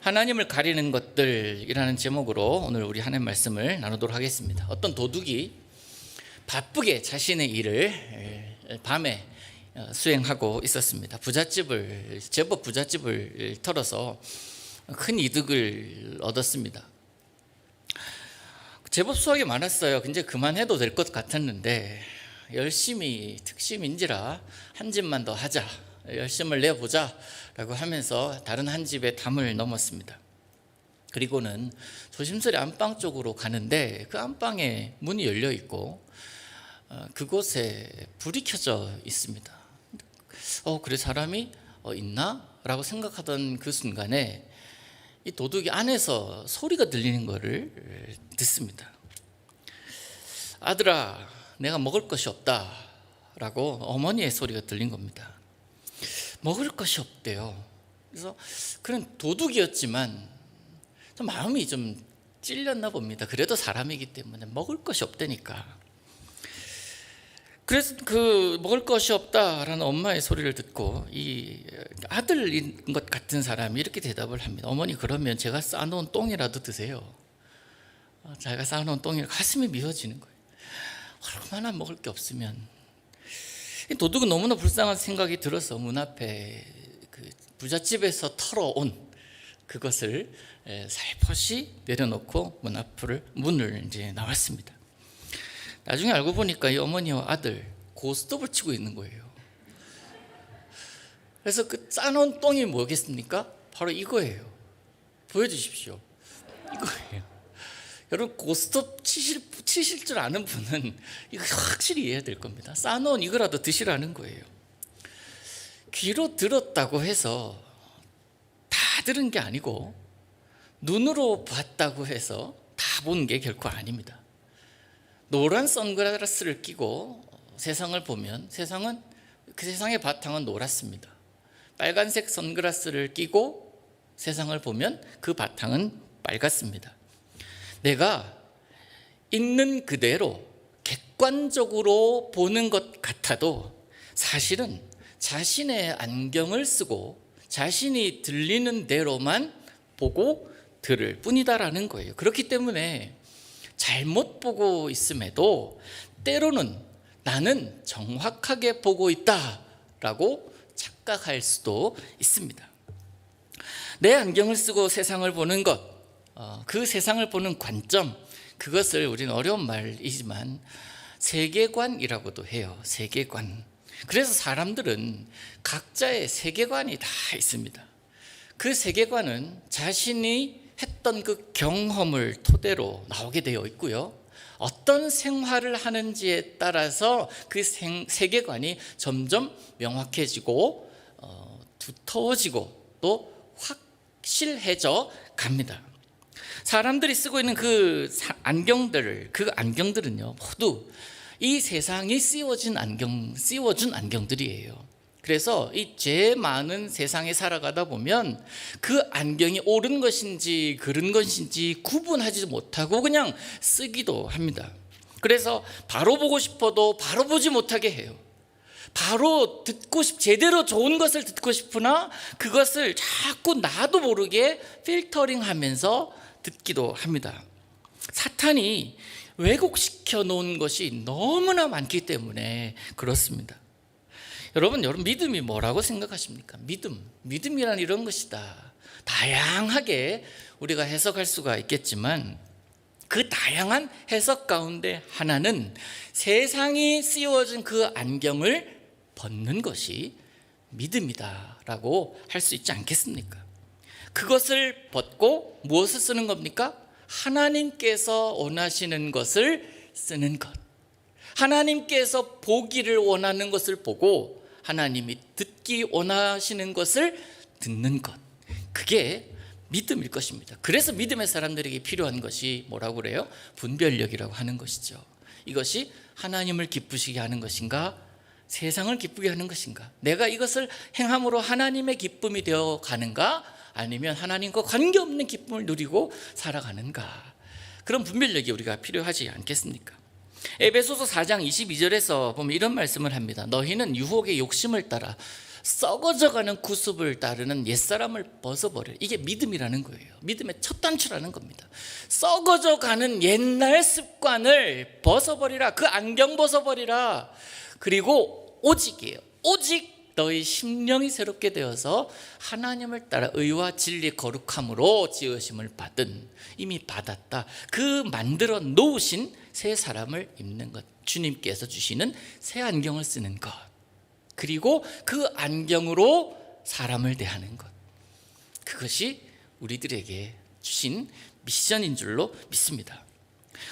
하나님을 가리는 것들이라는 제목으로 오늘 우리 하나님 말씀을 나누도록 하겠습니다. 어떤 도둑이 바쁘게 자신의 일을 밤에 수행하고 있었습니다. 제법 부잣집을 털어서 큰 이득을 얻었습니다. 제법 수확이 많았어요. 이제 그만해도 될 것 같았는데 열심히 특심인지라 한 집만 더 하자, 열심을 내보자 라고 하면서 다른 한 집에 담을 넘었습니다. 그리고는 조심스레 안방 쪽으로 가는데 그 안방에 문이 열려 있고 그곳에 불이 켜져 있습니다. 그래 사람이 있나? 라고 생각하던 그 순간에 이 도둑이 안에서 소리가 들리는 것을 듣습니다. 아들아, 내가 먹을 것이 없다 라고 어머니의 소리가 들린 겁니다. 먹을 것이 없대요. 그래서 그는 도둑이었지만 좀 마음이 좀 찔렸나 봅니다. 그래도 사람이기 때문에 먹을 것이 없다니까. 그래서 그 먹을 것이 없다라는 엄마의 소리를 듣고 이 아들인 것 같은 사람이 이렇게 대답을 합니다. 어머니, 그러면 제가 쌓아놓은 똥이라도 드세요. 제가 쌓아놓은 똥이 가슴이 미어지는 거예요. 얼마나 먹을 게 없으면. 도둑은 너무나 불쌍한 생각이 들어서 문 앞에 그 부잣집에서 털어온 그것을 살포시 내려놓고 문을 이제 나왔습니다. 나중에 알고 보니까 이 어머니와 아들 고스톱을 치고 있는 거예요. 그래서 그 짜놓은 똥이 뭐겠습니까? 바로 이거예요. 보여주십시오. 이거예요. 여러분, 고스톱 치실 줄 아는 분은 이거 확실히 이해해야 될 겁니다. 싸놓은 이거라도 드시라는 거예요. 귀로 들었다고 해서 다 들은 게 아니고 눈으로 봤다고 해서 다 본 게 결코 아닙니다. 노란 선글라스를 끼고 세상을 보면 그 세상의 바탕은 노랗습니다. 빨간색 선글라스를 끼고 세상을 보면 그 바탕은 빨갛습니다. 내가 있는 그대로 객관적으로 보는 것 같아도 사실은 자신의 안경을 쓰고 자신이 들리는 대로만 보고 들을 뿐이다라는 거예요. 그렇기 때문에 잘못 보고 있음에도 때로는 나는 정확하게 보고 있다라고 착각할 수도 있습니다. 내 안경을 쓰고 세상을 보는 것, 그 세상을 보는 관점, 그것을 우리는 어려운 말이지만 세계관이라고도 해요. 세계관. 그래서 사람들은 각자의 세계관이 다 있습니다. 그 세계관은 자신이 했던 그 경험을 토대로 나오게 되어 있고요. 어떤 생활을 하는지에 따라서 그 세계관이 점점 명확해지고 두터워지고 또 확실해져 갑니다. 사람들이 쓰고 있는 그 안경들은요, 모두 이 세상이 씌워준 안경들이에요. 그래서 이 죄 많은 세상에 살아가다 보면 그 안경이 옳은 것인지 그른 것인지 구분하지 못하고 그냥 쓰기도 합니다. 그래서 바로 보고 싶어도 바로 보지 못하게 해요. 바로 제대로 좋은 것을 듣고 싶으나 그것을 자꾸 나도 모르게 필터링하면서 듣기도 합니다. 사탄이 왜곡시켜 놓은 것이 너무나 많기 때문에 그렇습니다. 여러분 믿음이 뭐라고 생각하십니까? 믿음이란 이런 것이다. 다양하게 우리가 해석할 수가 있겠지만 그 다양한 해석 가운데 하나는 세상이 씌워준 그 안경을 벗는 것이 믿음이다라고 할 수 있지 않겠습니까? 그것을 벗고 무엇을 쓰는 겁니까? 하나님께서 원하시는 것을 쓰는 것. 하나님께서 보기를 원하는 것을 보고 하나님이 듣기 원하시는 것을 듣는 것. 그게 믿음일 것입니다. 그래서 믿음의 사람들에게 필요한 것이 뭐라고 그래요? 분별력이라고 하는 것이죠. 이것이 하나님을 기쁘시게 하는 것인가? 세상을 기쁘게 하는 것인가? 내가 이것을 행함으로 하나님의 기쁨이 되어 가는가? 아니면 하나님과 관계없는 기쁨을 누리고 살아가는가? 그런 분별력이 우리가 필요하지 않겠습니까? 에베소서 4장 22절에서 보면 이런 말씀을 합니다. 너희는 유혹의 욕심을 따라 썩어져가는 구습을 따르는 옛사람을 벗어버려. 이게 믿음이라는 거예요. 믿음의 첫 단추라는 겁니다. 썩어져가는 옛날 습관을 벗어버리라. 그 안경 벗어버리라. 그리고 오직이에요. 오직 너희 심령이 새롭게 되어서 하나님을 따라 의와 진리 거룩함으로 지으심을 받은, 이미 받았다. 그 만들어 놓으신 새 사람을 입는 것, 주님께서 주시는 새 안경을 쓰는 것, 그리고 그 안경으로 사람을 대하는 것, 그것이 우리들에게 주신 미션인 줄로 믿습니다.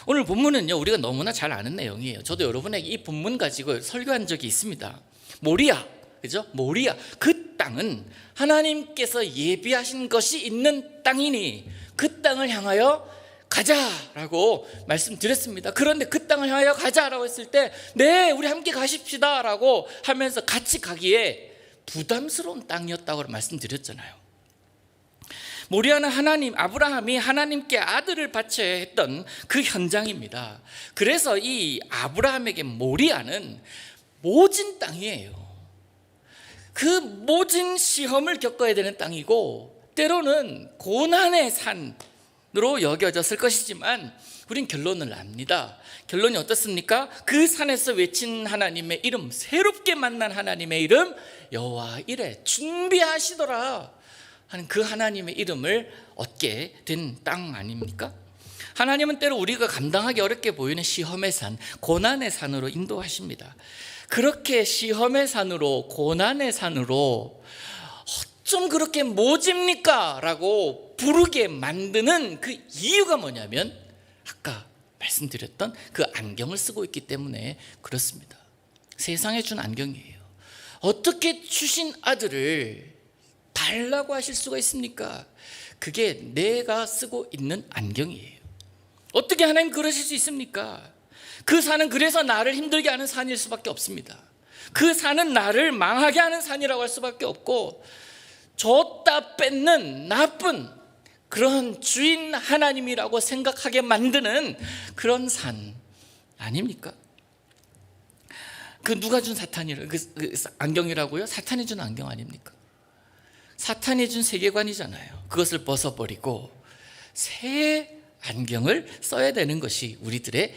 오늘 본문은요, 우리가 너무나 잘 아는 내용이에요. 저도 여러분에게 이 본문 가지고 설교한 적이 있습니다. 모리아, 그죠? 모리아, 그 땅은 하나님께서 예비하신 것이 있는 땅이니 그 땅을 향하여 가자라고 말씀드렸습니다. 그런데 그 땅을 향하여 가자라고 했을 때 네, 우리 함께 가십시다라고 하면서 같이 가기에 부담스러운 땅이었다고 말씀드렸잖아요. 모리아는 아브라함이 하나님께 아들을 바쳐야 했던 그 현장입니다. 그래서 이 아브라함에게 모리아는 모진 땅이에요. 그 모진 시험을 겪어야 되는 땅이고, 때로는 고난의 산으로 여겨졌을 것이지만 우린 결론을 압니다. 결론이 어떻습니까? 그 산에서 외친 하나님의 이름, 새롭게 만난 하나님의 이름 여호와 이레, 준비하시더라 하는 그 하나님의 이름을 얻게 된 땅 아닙니까? 하나님은 때로 우리가 감당하기 어렵게 보이는 시험의 산, 고난의 산으로 인도하십니다. 그렇게 시험의 산으로, 고난의 산으로 어쩜 그렇게 모집니까? 라고 부르게 만드는 그 이유가 뭐냐면 아까 말씀드렸던 그 안경을 쓰고 있기 때문에 그렇습니다. 세상에 준 안경이에요. 어떻게 주신 아들을 달라고 하실 수가 있습니까? 그게 내가 쓰고 있는 안경이에요. 어떻게 하나님 그러실 수 있습니까? 그 산은 그래서 나를 힘들게 하는 산일 수밖에 없습니다. 그 산은 나를 망하게 하는 산이라고 할 수밖에 없고, 줬다 뺏는 나쁜 그런 주인 하나님이라고 생각하게 만드는 그런 산 아닙니까? 그 누가 준 그 안경이라고요? 사탄이 준 안경 아닙니까? 사탄이 준 세계관이잖아요. 그것을 벗어버리고 새 안경을 써야 되는 것이 우리들의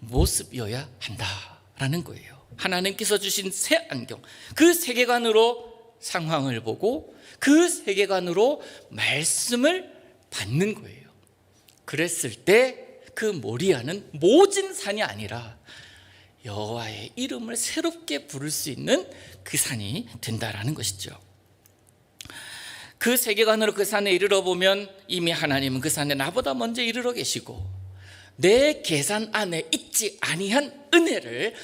모습이어야 한다라는 거예요. 하나님께서 주신 새 안경, 그 세계관으로 상황을 보고 그 세계관으로 말씀을 받는 거예요. 그랬을 때 그 모리아는 모진 산이 아니라 여호와의 이름을 새롭게 부를 수 있는 그 산이 된다라는 것이죠. 그 세계관으로 그 산에 이르러 보면 이미 하나님은 그 산에 나보다 먼저 이르러 계시고 내 계산 안에 있지 아니한 은혜를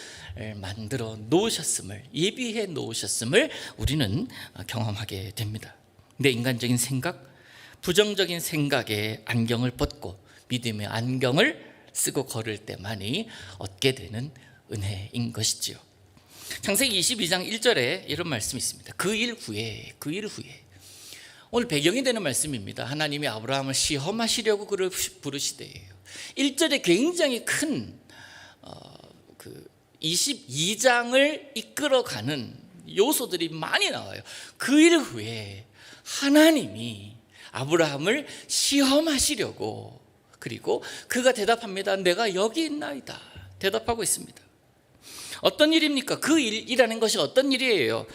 만들어 놓으셨음을, 예비해 놓으셨음을 우리는 경험하게 됩니다. 내 인간적인 생각, 부정적인 생각에 안경을 벗고 믿음의 안경을 쓰고 걸을 때만이 얻게 되는 은혜인 것이지요. 창세기 22장 1절에 이런 말씀이 있습니다. 그 일 후에 오늘 배경이 되는 말씀입니다. 하나님이 아브라함을 시험하시려고 그를 부르시대요. 1절에 굉장히 큰 22장을 이끌어가는 요소들이 많이 나와요. 그 일 후에 하나님이 아브라함을 시험하시려고, 그리고 그가 대답합니다. 내가 여기 있나이다. 대답하고 있습니다. 어떤 일입니까? 그 일이라는 것이 어떤 일이에요?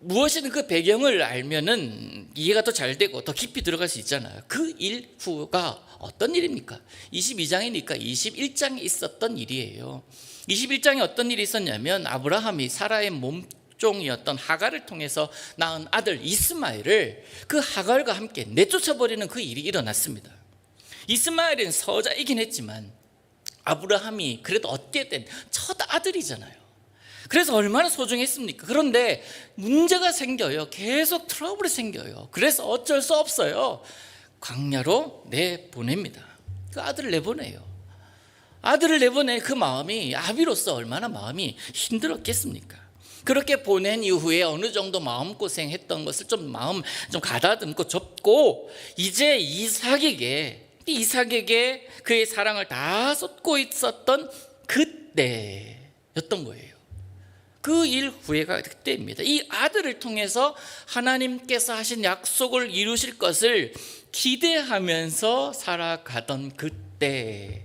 무엇이든 그 배경을 알면은 이해가 더 잘 되고 더 깊이 들어갈 수 있잖아요. 그 일 후가 어떤 일입니까? 22장이니까 21장에 있었던 일이에요. 21장에 어떤 일이 있었냐면 아브라함이 사라의 몸종이었던 하갈을 통해서 낳은 아들 이스마엘을 그 하갈과 함께 내쫓아버리는 그 일이 일어났습니다. 이스마엘은 서자이긴 했지만 아브라함이 그래도 얻게 된 첫 아들이잖아요. 그래서 얼마나 소중했습니까? 그런데 문제가 생겨요. 계속 트러블이 생겨요. 그래서 어쩔 수 없어요. 광야로 내보냅니다. 그 아들을 내보내요. 아들을 내보내 그 마음이, 아비로서 얼마나 마음이 힘들었겠습니까? 그렇게 보낸 이후에 어느 정도 마음고생했던 것을 마음 좀 가다듬고 접고 이제 이삭에게 그의 사랑을 다 쏟고 있었던 그때였던 거예요. 그 일 후회가 그때입니다. 이 아들을 통해서 하나님께서 하신 약속을 이루실 것을 기대하면서 살아가던 그때입니다.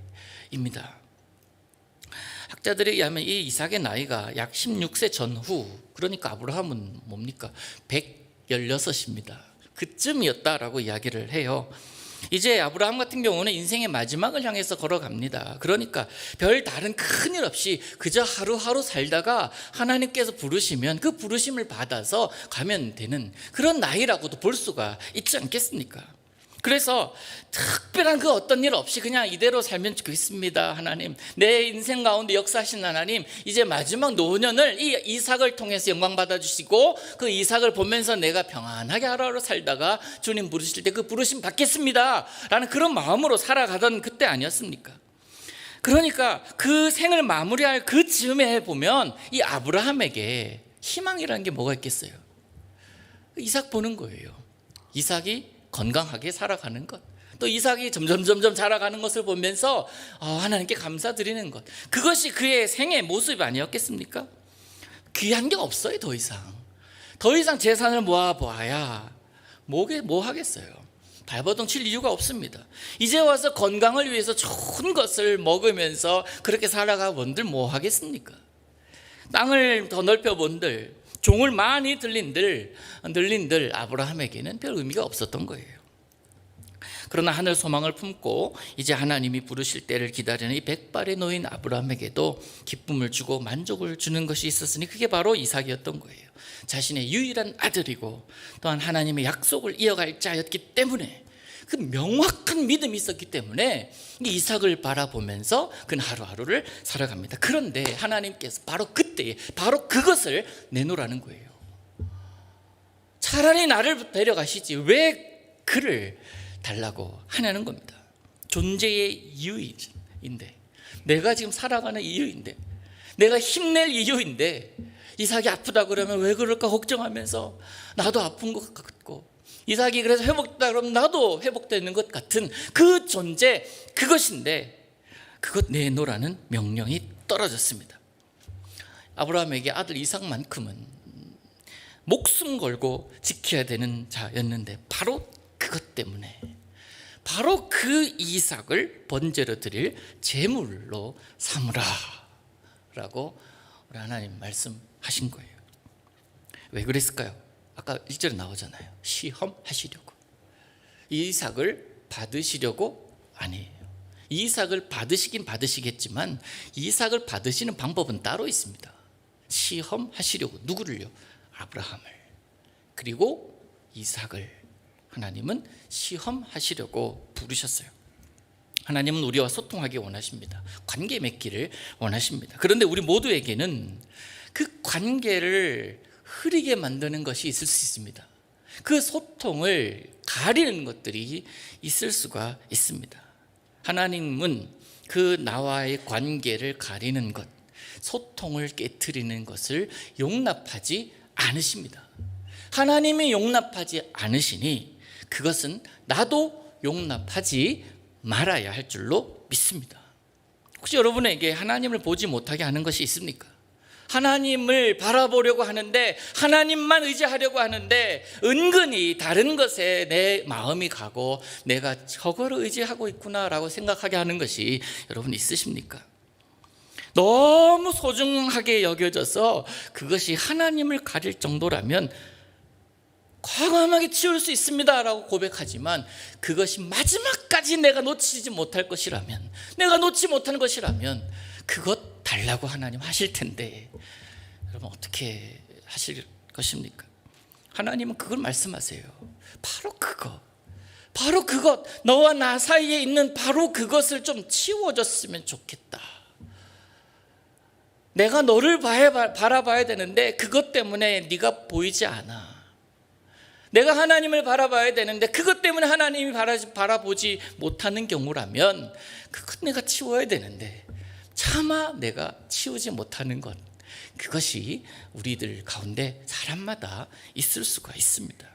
학자들에 의하면 이 이삭의 나이가 약 16세 전후, 그러니까 아브라함은 뭡니까? 116입니다. 그쯤이었다라고 이야기를 해요. 이제 아브라함 같은 경우는 인생의 마지막을 향해서 걸어갑니다. 그러니까 별 다른 큰일 없이 그저 하루하루 살다가 하나님께서 부르시면 그 부르심을 받아서 가면 되는 그런 나이라고도 볼 수가 있지 않겠습니까? 그래서 특별한 그 어떤 일 없이 그냥 이대로 살면 좋겠습니다. 하나님, 내 인생 가운데 역사하신 하나님, 이제 마지막 노년을 이 이삭을 통해서 영광 받아주시고 그 이삭을 보면서 내가 평안하게 하루하루 살다가 주님 부르실 때 그 부르심 받겠습니다 라는 그런 마음으로 살아가던 그때 아니었습니까? 그러니까 그 생을 마무리할 그 즈음에 보면 이 아브라함에게 희망이라는 게 뭐가 있겠어요? 이삭 보는 거예요. 이삭이 건강하게 살아가는 것, 또 이삭이 점점 자라가는 것을 보면서 하나님께 감사드리는 것, 그것이 그의 생의 모습이 아니었겠습니까? 귀한 게 없어요. 더 이상 재산을 모아봐야 뭐 하겠어요? 발버둥 칠 이유가 없습니다. 이제 와서 건강을 위해서 좋은 것을 먹으면서 그렇게 살아가 본들 뭐 하겠습니까? 땅을 더 넓혀 본들, 종을 많이 늘린들 아브라함에게는 별 의미가 없었던 거예요. 그러나 하늘 소망을 품고 이제 하나님이 부르실 때를 기다리는 이 백발의 노인 아브라함에게도 기쁨을 주고 만족을 주는 것이 있었으니 그게 바로 이삭이었던 거예요. 자신의 유일한 아들이고 또한 하나님의 약속을 이어갈 자였기 때문에, 그 명확한 믿음이 있었기 때문에 이삭을 바라보면서 그는 하루하루를 살아갑니다. 그런데 하나님께서 바로 그때에 바로 그것을 내놓으라는 거예요. 차라리 나를 데려가시지 왜 그를 달라고 하냐는 겁니다. 존재의 이유인데, 내가 지금 살아가는 이유인데, 내가 힘낼 이유인데, 이삭이 아프다 그러면 왜 그럴까 걱정하면서 나도 아픈 것 같고, 이삭이 그래서 회복됐다 그러면 나도 회복되는 것 같은 그 존재, 그것인데 그것 내놓으라는 명령이 떨어졌습니다. 아브라함에게 아들 이삭만큼은 목숨 걸고 지켜야 되는 자였는데 바로 그것 때문에, 바로 그 이삭을 번제로 드릴 제물로 삼으라 라고 우리 하나님 말씀하신 거예요. 왜 그랬을까요? 아까 1절에 나오잖아요. 시험하시려고. 이삭을 받으시려고 아니에요. 이삭을 받으시긴 받으시겠지만 이삭을 받으시는 방법은 따로 있습니다. 시험하시려고. 누구를요? 아브라함을. 그리고 이삭을 하나님은 시험하시려고 부르셨어요. 하나님은 우리와 소통하기 원하십니다. 관계 맺기를 원하십니다. 그런데 우리 모두에게는 그 관계를 흐리게 만드는 것이 있을 수 있습니다. 그 소통을 가리는 것들이 있을 수가 있습니다. 하나님은 그 나와의 관계를 가리는 것, 소통을 깨트리는 것을 용납하지 않으십니다. 하나님이 용납하지 않으시니 그것은 나도 용납하지 말아야 할 줄로 믿습니다. 혹시 여러분에게 하나님을 보지 못하게 하는 것이 있습니까? 하나님을 바라보려고 하는데, 하나님만 의지하려고 하는데 은근히 다른 것에 내 마음이 가고 내가 저거를 의지하고 있구나라고 생각하게 하는 것이 여러분 있으십니까? 너무 소중하게 여겨져서 그것이 하나님을 가릴 정도라면 과감하게 치울 수 있습니다 라고 고백하지만, 그것이 마지막까지 내가 놓치지 못할 것이라면, 내가 놓지 못하는 것이라면 그것 달라고 하나님 하실 텐데 여러분 어떻게 하실 것입니까? 하나님은 그걸 말씀하세요. 바로 그것, 너와 나 사이에 있는 바로 그것을 좀 치워줬으면 좋겠다. 내가 너를 바라봐야 되는데 그것 때문에 네가 보이지 않아. 내가 하나님을 바라봐야 되는데 그것 때문에 하나님이 바라보지 못하는 경우라면 그것 내가 치워야 되는데 차마 내가 치우지 못하는 것, 그것이 우리들 가운데 사람마다 있을 수가 있습니다.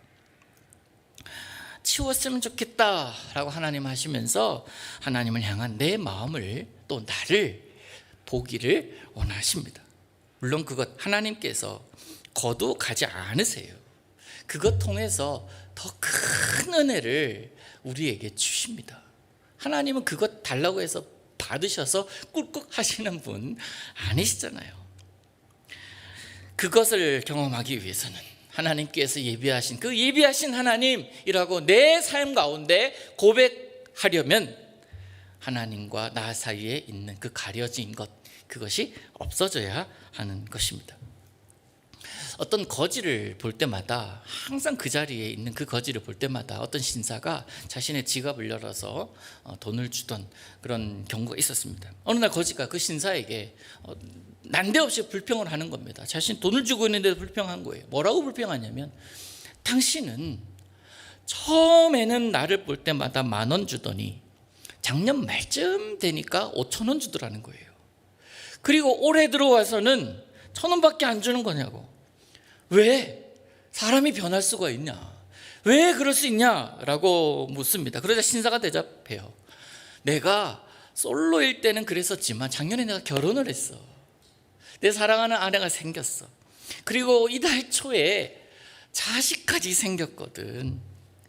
치웠으면 좋겠다라고 하나님 하시면서 하나님을 향한 내 마음을 또 나를 보기를 원하십니다. 물론 그것 하나님께서 거두가지 않으세요. 그것 통해서 더 큰 은혜를 우리에게 주십니다. 하나님은 그것 달라고 해서 받으셔서 꿀꺽 하시는 분 아니시잖아요. 그것을 경험하기 위해서는 하나님께서 예비하신 그 예비하신 하나님이라고 내 삶 가운데 고백하려면 하나님과 나 사이에 있는 그 가려진 것, 그것이 없어져야 하는 것입니다. 어떤 거지를 볼 때마다, 항상 그 자리에 있는 그 거지를 볼 때마다 어떤 신사가 자신의 지갑을 열어서 돈을 주던 그런 경우가 있었습니다. 어느 날 거지가 그 신사에게 난데없이 불평을 하는 겁니다. 자신 돈을 주고 있는데도 불평한 거예요. 뭐라고 불평하냐면, 당신은 처음에는 나를 볼 때마다 10,000원 주더니 작년 말쯤 되니까 5,000원 주더라는 거예요. 그리고 올해 들어와서는 1,000원밖에 안 주는 거냐고. 왜 사람이 변할 수가 있냐, 왜 그럴 수 있냐라고 묻습니다. 그러자 신사가 대답해요. 내가 솔로일 때는 그랬었지만 작년에 내가 결혼을 했어. 내 사랑하는 아내가 생겼어. 그리고 이달 초에 자식까지 생겼거든.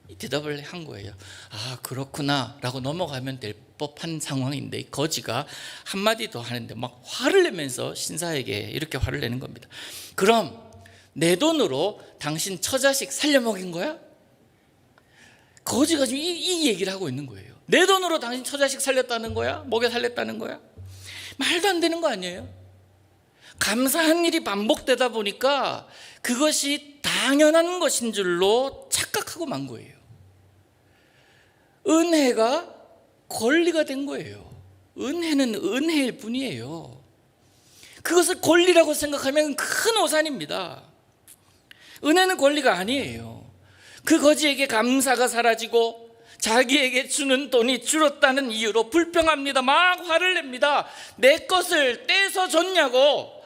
이 대답을 한 거예요. 아, 그렇구나 라고 넘어가면 될 법한 상황인데, 거지가 한마디 더 하는데 막 화를 내면서 신사에게 이렇게 화를 내는 겁니다. 그럼 내 돈으로 당신 처자식 살려먹인 거야? 거지가 지금 이 얘기를 하고 있는 거예요. 내 돈으로 당신 처자식 살렸다는 거야? 먹여 살렸다는 거야? 말도 안 되는 거 아니에요? 감사한 일이 반복되다 보니까 그것이 당연한 것인 줄로 착각하고 만 거예요. 은혜가 권리가 된 거예요. 은혜는 은혜일 뿐이에요. 그것을 권리라고 생각하면 큰 오산입니다. 은혜는 권리가 아니에요. 그 거지에게 감사가 사라지고 자기에게 주는 돈이 줄었다는 이유로 불평합니다. 막 화를 냅니다. 내 것을 떼서 줬냐고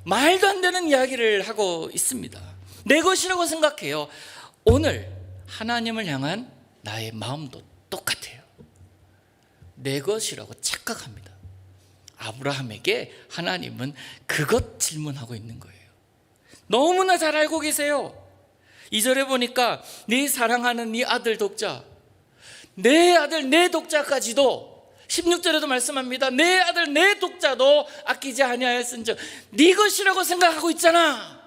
말도 안 되는 이야기를 하고 있습니다. 내 것이라고 생각해요. 오늘 하나님을 향한 나의 마음도 똑같아요. 내 것이라고 착각합니다. 아브라함에게 하나님은 그것 질문하고 있는 거예요. 너무나 잘 알고 계세요. 2절에 보니까 네 사랑하는 네 아들 독자, 내 아들 내 독자까지도, 16절에도 말씀합니다. 내 아들 내 독자도 아끼지 아니하였은즉 네 것이라고 생각하고 있잖아.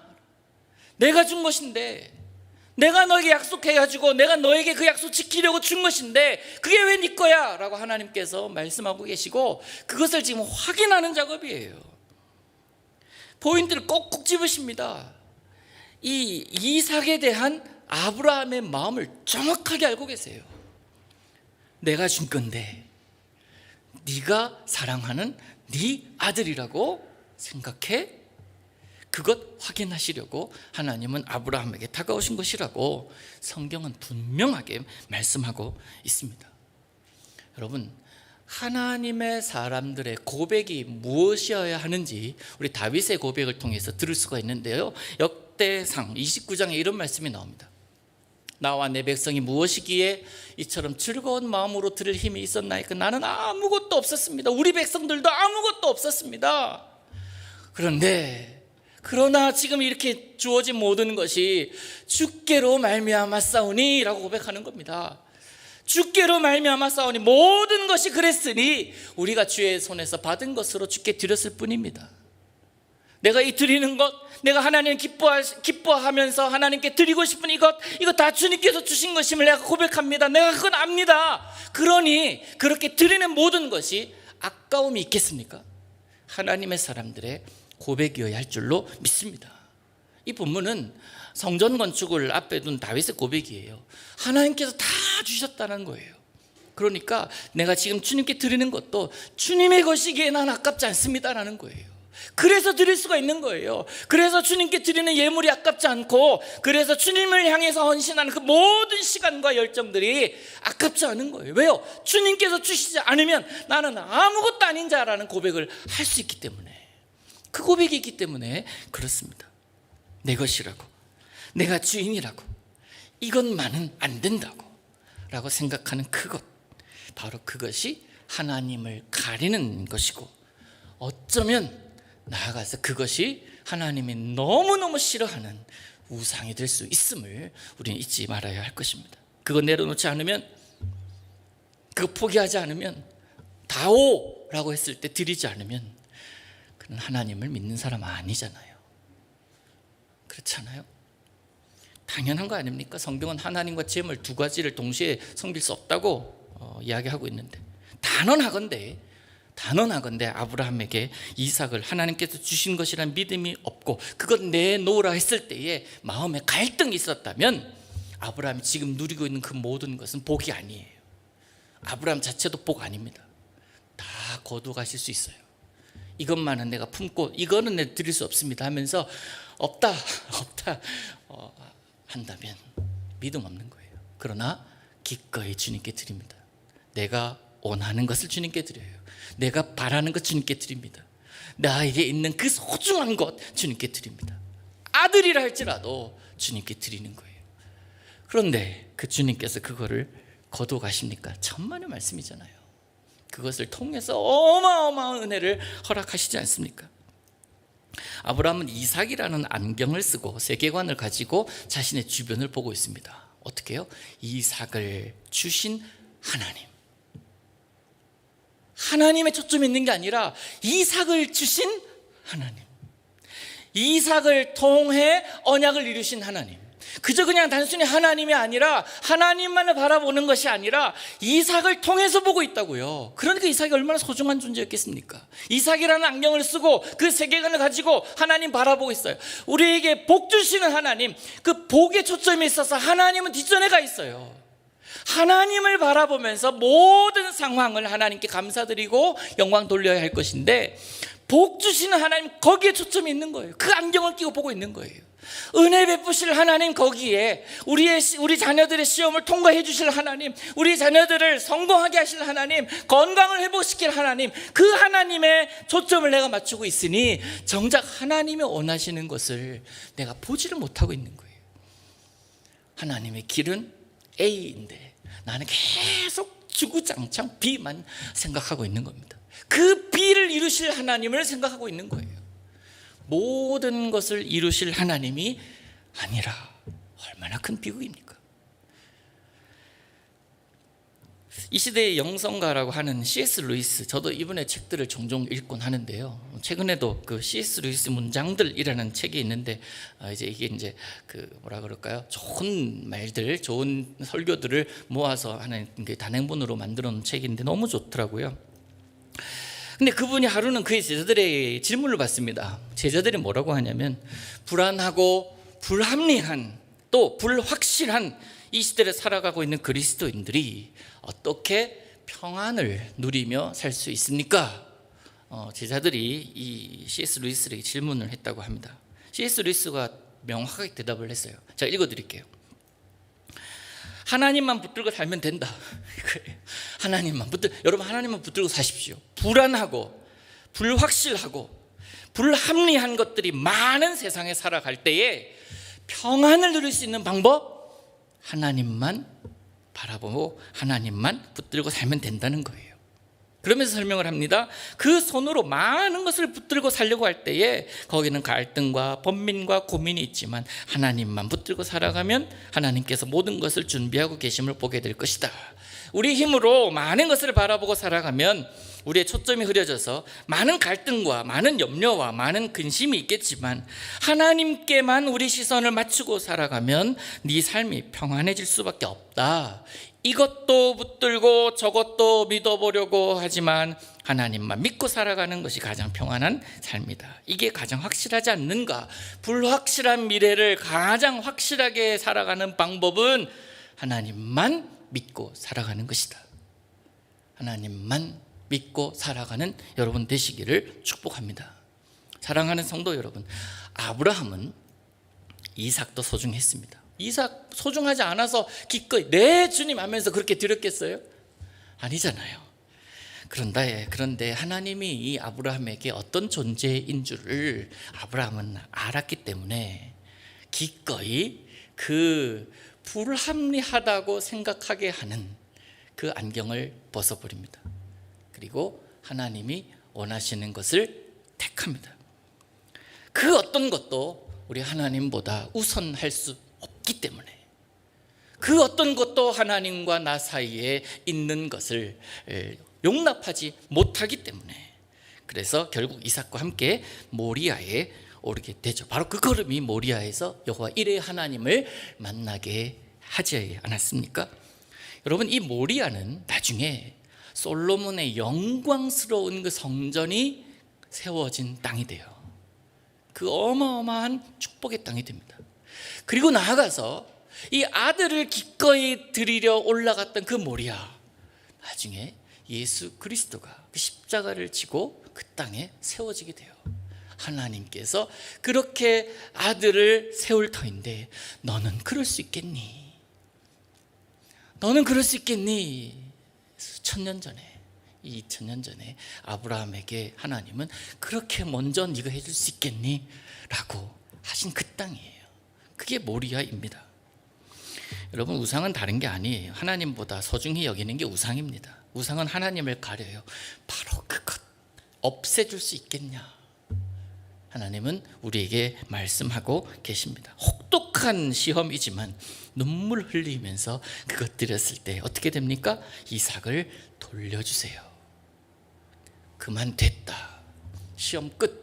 내가 준 것인데, 내가 너에게 약속해가지고 내가 너에게 그 약속 지키려고 준 것인데 그게 왜 네 거야? 라고 하나님께서 말씀하고 계시고, 그것을 지금 확인하는 작업이에요. 포인트를 꼭꼭 집으십니다. 이 이삭에 대한 아브라함의 마음을 정확하게 알고 계세요. 내가 준 건데 네가 사랑하는 네 아들이라고 생각해? 그것 확인하시려고 하나님은 아브라함에게 다가오신 것이라고 성경은 분명하게 말씀하고 있습니다. 여러분, 하나님의 사람들의 고백이 무엇이어야 하는지 우리 다윗의 고백을 통해서 들을 수가 있는데요, 역대상 29장에 이런 말씀이 나옵니다. 나와 내 백성이 무엇이기에 이처럼 즐거운 마음으로 들을 힘이 있었나이까? 나는 아무것도 없었습니다. 우리 백성들도 아무것도 없었습니다. 그러나 지금 이렇게 주어진 모든 것이 주께로 말미암아 싸우니 라고 고백하는 겁니다. 주께로 말미암아 싸우니 모든 것이 그랬으니 우리가 주의 손에서 받은 것으로 주께 드렸을 뿐입니다. 내가 이 드리는 것, 내가 하나님 기뻐하면서 하나님께 드리고 싶은 이것 다 주님께서 주신 것임을 내가 고백합니다. 내가 그건 압니다. 그러니 그렇게 드리는 모든 것이 아까움이 있겠습니까? 하나님의 사람들의 고백이어야 할 줄로 믿습니다. 이 본문은 성전 건축을 앞에 둔 다윗의 고백이에요. 하나님께서 다 주셨다는 거예요. 그러니까 내가 지금 주님께 드리는 것도 주님의 것이기에 난 아깝지 않습니다라는 거예요. 그래서 드릴 수가 있는 거예요. 그래서 주님께 드리는 예물이 아깝지 않고, 그래서 주님을 향해서 헌신하는 그 모든 시간과 열정들이 아깝지 않은 거예요. 왜요? 주님께서 주시지 않으면 나는 아무것도 아닌 자라는 고백을 할 수 있기 때문에, 그 고백이 있기 때문에 그렇습니다. 내 것이라고, 내가 주인이라고, 이것만은 안 된다고 라고 생각하는 그것, 바로 그것이 하나님을 가리는 것이고, 어쩌면 나아가서 그것이 하나님이 너무너무 싫어하는 우상이 될 수 있음을 우리는 잊지 말아야 할 것입니다. 그거 내려놓지 않으면, 그거 포기하지 않으면, 다오라고 했을 때 드리지 않으면 그는 하나님을 믿는 사람 아니잖아요. 그렇잖아요. 당연한 거 아닙니까? 성경은 하나님과 재물 두 가지를 동시에 섬길 수 없다고 이야기하고 있는데, 단언하건대 아브라함에게 이삭을 하나님께서 주신 것이란 믿음이 없고 그것 내놓으라 했을 때에 마음에 갈등이 있었다면 아브라함이 지금 누리고 있는 그 모든 것은 복이 아니에요. 아브라함 자체도 복 아닙니다. 다 거두가실 수 있어요. 이것만은 내가 품고 이거는 내가 드릴 수 없습니다 하면서 없다 한다면 믿음 없는 거예요. 그러나 기꺼이 주님께 드립니다. 내가 원하는 것을 주님께 드려요. 내가 바라는 것 주님께 드립니다. 나에게 있는 그 소중한 것 주님께 드립니다. 아들이라 할지라도 주님께 드리는 거예요. 그런데 그 주님께서 그거를 거두어 가십니까? 천만의 말씀이잖아요. 그것을 통해서 어마어마한 은혜를 허락하시지 않습니까? 아브라함은 이삭이라는 안경을 쓰고 세계관을 가지고 자신의 주변을 보고 있습니다. 어떻게 해요? 이삭을 주신 하나님에 초점이 있는 게 아니라 이삭을 주신 하나님, 이삭을 통해 언약을 이루신 하나님. 그저 그냥 단순히 하나님이 아니라 하나님만을 바라보는 것이 아니라 이삭을 통해서 보고 있다고요. 그러니까 이삭이 얼마나 소중한 존재였겠습니까? 이삭이라는 안경을 쓰고 그 세계관을 가지고 하나님 바라보고 있어요. 우리에게 복 주시는 하나님, 그 복에 초점이 있어서 하나님은 뒷전에 가 있어요. 하나님을 바라보면서 모든 상황을 하나님께 감사드리고 영광 돌려야 할 것인데, 복 주시는 하나님, 거기에 초점이 있는 거예요. 그 안경을 끼고 보고 있는 거예요. 은혜 베푸실 하나님, 거기에 우리 자녀들의 시험을 통과해 주실 하나님, 우리 자녀들을 성공하게 하실 하나님, 건강을 회복시킬 하나님, 그 하나님의 초점을 내가 맞추고 있으니 정작 하나님이 원하시는 것을 내가 보지를 못하고 있는 거예요. 하나님의 길은 A인데 나는 계속 주구장창 B만 생각하고 있는 겁니다. 그 B를 이루실 하나님을 생각하고 있는 거예요. 모든 것을 이루실 하나님이 아니라 얼마나 큰 비극입니까? 이 시대의 영성가라고 하는 C.S. 루이스, 저도 이분의 책들을 종종 읽곤 하는데요. 최근에도 그 C.S. 루이스 문장들이라는 책이 있는데, 이게 이제 그 뭐라 그럴까요? 좋은 말들, 좋은 설교들을 모아서 하는 단행본으로 만들어 놓은 책인데 너무 좋더라고요. 근데 그분이 하루는 그의 제자들의 질문을 받습니다. 제자들이 뭐라고 하냐면, 불안하고 불합리한 또 불확실한 이 시대를 살아가고 있는 그리스도인들이 어떻게 평안을 누리며 살 수 있습니까? 제자들이 이 C.S. 루이스에게 질문을 했다고 합니다. C.S. 루이스가 명확하게 대답을 했어요. 제가 읽어드릴게요. 하나님만 붙들고 살면 된다. 여러분 하나님만 붙들고 사십시오. 불안하고 불확실하고 불합리한 것들이 많은 세상에 살아갈 때에 평안을 누릴 수 있는 방법, 하나님만 바라보고 하나님만 붙들고 살면 된다는 거예요. 그러면서 설명을 합니다. 그 손으로 많은 것을 붙들고 살려고 할 때에 거기는 갈등과 번민과 고민이 있지만 하나님만 붙들고 살아가면 하나님께서 모든 것을 준비하고 계심을 보게 될 것이다. 우리 힘으로 많은 것을 바라보고 살아가면 우리의 초점이 흐려져서 많은 갈등과 많은 염려와 많은 근심이 있겠지만 하나님께만 우리 시선을 맞추고 살아가면 네 삶이 평안해질 수밖에 없다. 이것도 붙들고 저것도 믿어보려고 하지만 하나님만 믿고 살아가는 것이 가장 평안한 삶이다. 이게 가장 확실하지 않는가? 불확실한 미래를 가장 확실하게 살아가는 방법은 하나님만 믿고 살아가는 것이다. 하나님만 믿고 살아가는 여러분 되시기를 축복합니다. 사랑하는 성도 여러분, 아브라함은 이삭도 소중했습니다. 이삭 소중하지 않아서 기꺼이 네 주님 하면서 그렇게 드렸겠어요? 아니잖아요. 그런데 하나님이 이 아브라함에게 어떤 존재인 줄을 아브라함은 알았기 때문에 기꺼이 그 불합리하다고 생각하게 하는 그 안경을 벗어버립니다. 그리고 하나님이 원하시는 것을 택합니다. 그 어떤 것도 우리 하나님보다 우선할 수 없기 때문에, 그 어떤 것도 하나님과 나 사이에 있는 것을 용납하지 못하기 때문에, 그래서 결국 이삭과 함께 모리아에 오르게 되죠. 바로 그 걸음이 모리아에서 여호와 일의 하나님을 만나게 하지 않았습니까? 여러분, 이 모리아는 나중에 솔로몬의 영광스러운 그 성전이 세워진 땅이 돼요. 그 어마어마한 축복의 땅이 됩니다. 그리고 나아가서 이 아들을 기꺼이 드리려 올라갔던 그 모리아, 나중에 예수 그리스도가 그 십자가를 지고 그 땅에 세워지게 돼요. 하나님께서 그렇게 아들을 세울 터인데 너는 그럴 수 있겠니? 너는 그럴 수 있겠니? 수천 년 전에, 2000년 전에 아브라함에게 하나님은 그렇게 먼저 네가 해줄 수 있겠니? 라고 하신 그 땅이에요. 그게 모리아입니다. 여러분, 우상은 다른 게 아니에요. 하나님보다 소중히 여기는 게 우상입니다. 우상은 하나님을 가려요. 바로 그것 없애줄 수 있겠냐? 하나님은 우리에게 말씀하고 계십니다. 혹독한 시험이지만 눈물 흘리면서 그것 드렸을 때 어떻게 됩니까? 이삭을 돌려주세요. 그만 됐다. 시험 끝.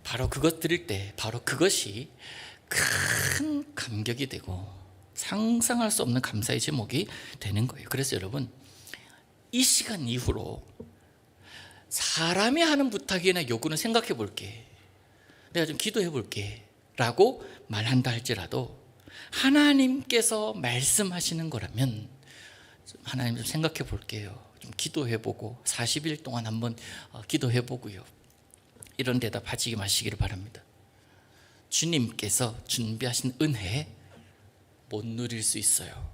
바로 그것 드릴 때 바로 그것이 큰 감격이 되고 상상할 수 없는 감사의 제목이 되는 거예요. 그래서 여러분, 이 시간 이후로 사람이 하는 부탁이나 요구는 생각해 볼게, 내가 좀 기도해 볼게 라고 말한다 할지라도 하나님께서 말씀하시는 거라면 하나님 좀 생각해 볼게요, 좀 기도해 보고 40일 동안 한번 기도해 보고요, 이런 대답 하지 마시기를 바랍니다. 주님께서 준비하신 은혜 못 누릴 수 있어요.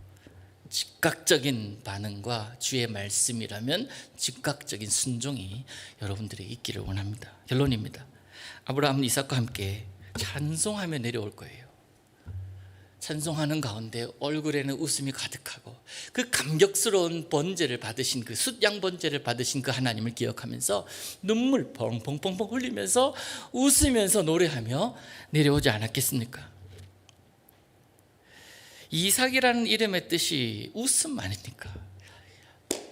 즉각적인 반응과 주의 말씀이라면 즉각적인 순종이 여러분들에게 있기를 원합니다. 결론입니다. 아브라함은 이삭과 함께 찬송하며 내려올 거예요. 찬송하는 가운데 얼굴에는 웃음이 가득하고 그 감격스러운 번제를 받으신, 그 숫양 번제를 받으신 그 하나님을 기억하면서 눈물 펑펑펑펑 흘리면서 웃으면서 노래하며 내려오지 않았겠습니까? 이삭이라는 이름의 뜻이 웃음 아닙니까?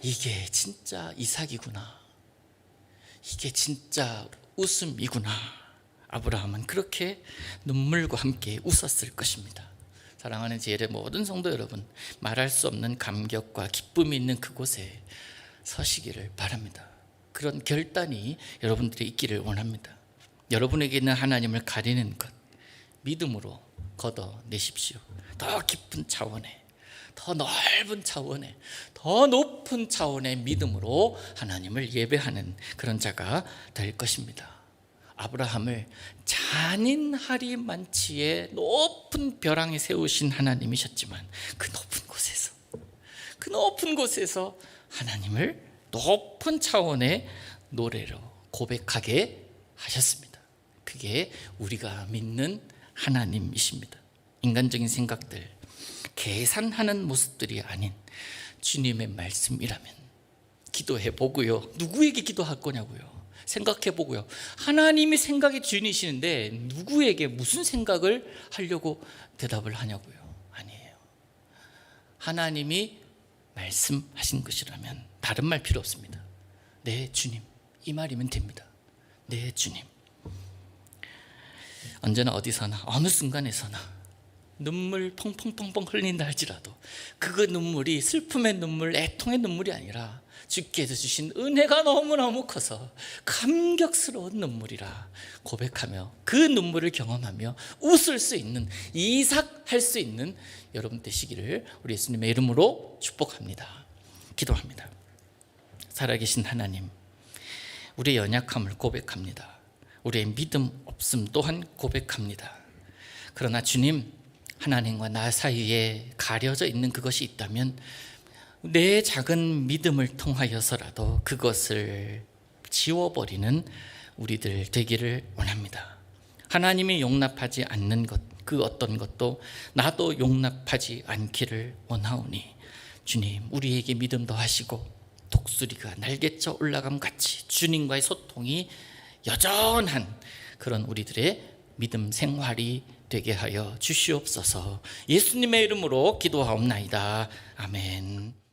이게 진짜 이삭이구나, 이게 진짜 웃음이구나. 아브라함은 그렇게 눈물과 함께 웃었을 것입니다. 사랑하는 제 모든 성도 여러분, 말할 수 없는 감격과 기쁨이 있는 그곳에 서시기를 바랍니다. 그런 결단이 여러분들이 있기를 원합니다. 여러분에게 있는 하나님을 가리는 것 믿음으로 걷어내십시오. 더 깊은 차원의, 더 넓은 차원의, 더 높은 차원의 믿음으로 하나님을 예배하는 그런 자가 될 것입니다. 아브라함을 잔인하리만치의 높은 벼랑에 세우신 하나님이셨지만 그 높은 곳에서 하나님을 높은 차원의 노래로 고백하게 하셨습니다. 그게 우리가 믿는 하나님이십니다. 인간적인 생각들, 계산하는 모습들이 아닌 주님의 말씀이라면 기도해 보고요, 누구에게 기도할 거냐고요, 생각해 보고요. 하나님이 생각의 주인이시는데 누구에게 무슨 생각을 하려고 대답을 하냐고요. 아니에요. 하나님이 말씀하신 것이라면 다른 말 필요 없습니다. 네 주님, 이 말이면 됩니다. 네 주님. 언제나 어디서나 어느 순간에서나 눈물 펑펑펑펑 흘린다 할지라도 그 눈물이 슬픔의 눈물, 애통의 눈물이 아니라 주께서 주신 은혜가 너무너무 커서 감격스러운 눈물이라 고백하며 그 눈물을 경험하며 웃을 수 있는, 이삭할 수 있는 여러분 되시기를 우리 예수님의 이름으로 축복합니다. 기도합니다. 살아계신 하나님, 우리의 연약함을 고백합니다. 우리의 믿음 없음 또한 고백합니다. 그러나 주님, 하나님과 나 사이에 가려져 있는 그것이 있다면 내 작은 믿음을 통하여서라도 그것을 지워버리는 우리들 되기를 원합니다. 하나님이 용납하지 않는 것, 그 어떤 것도 나도 용납하지 않기를 원하오니 주님, 우리에게 믿음 더하시고 독수리가 날개쳐 올라감 같이 주님과의 소통이 여전한 그런 우리들의 믿음 생활이 되게 하여 주시옵소서. 예수님의 이름으로 기도하옵나이다. 아멘.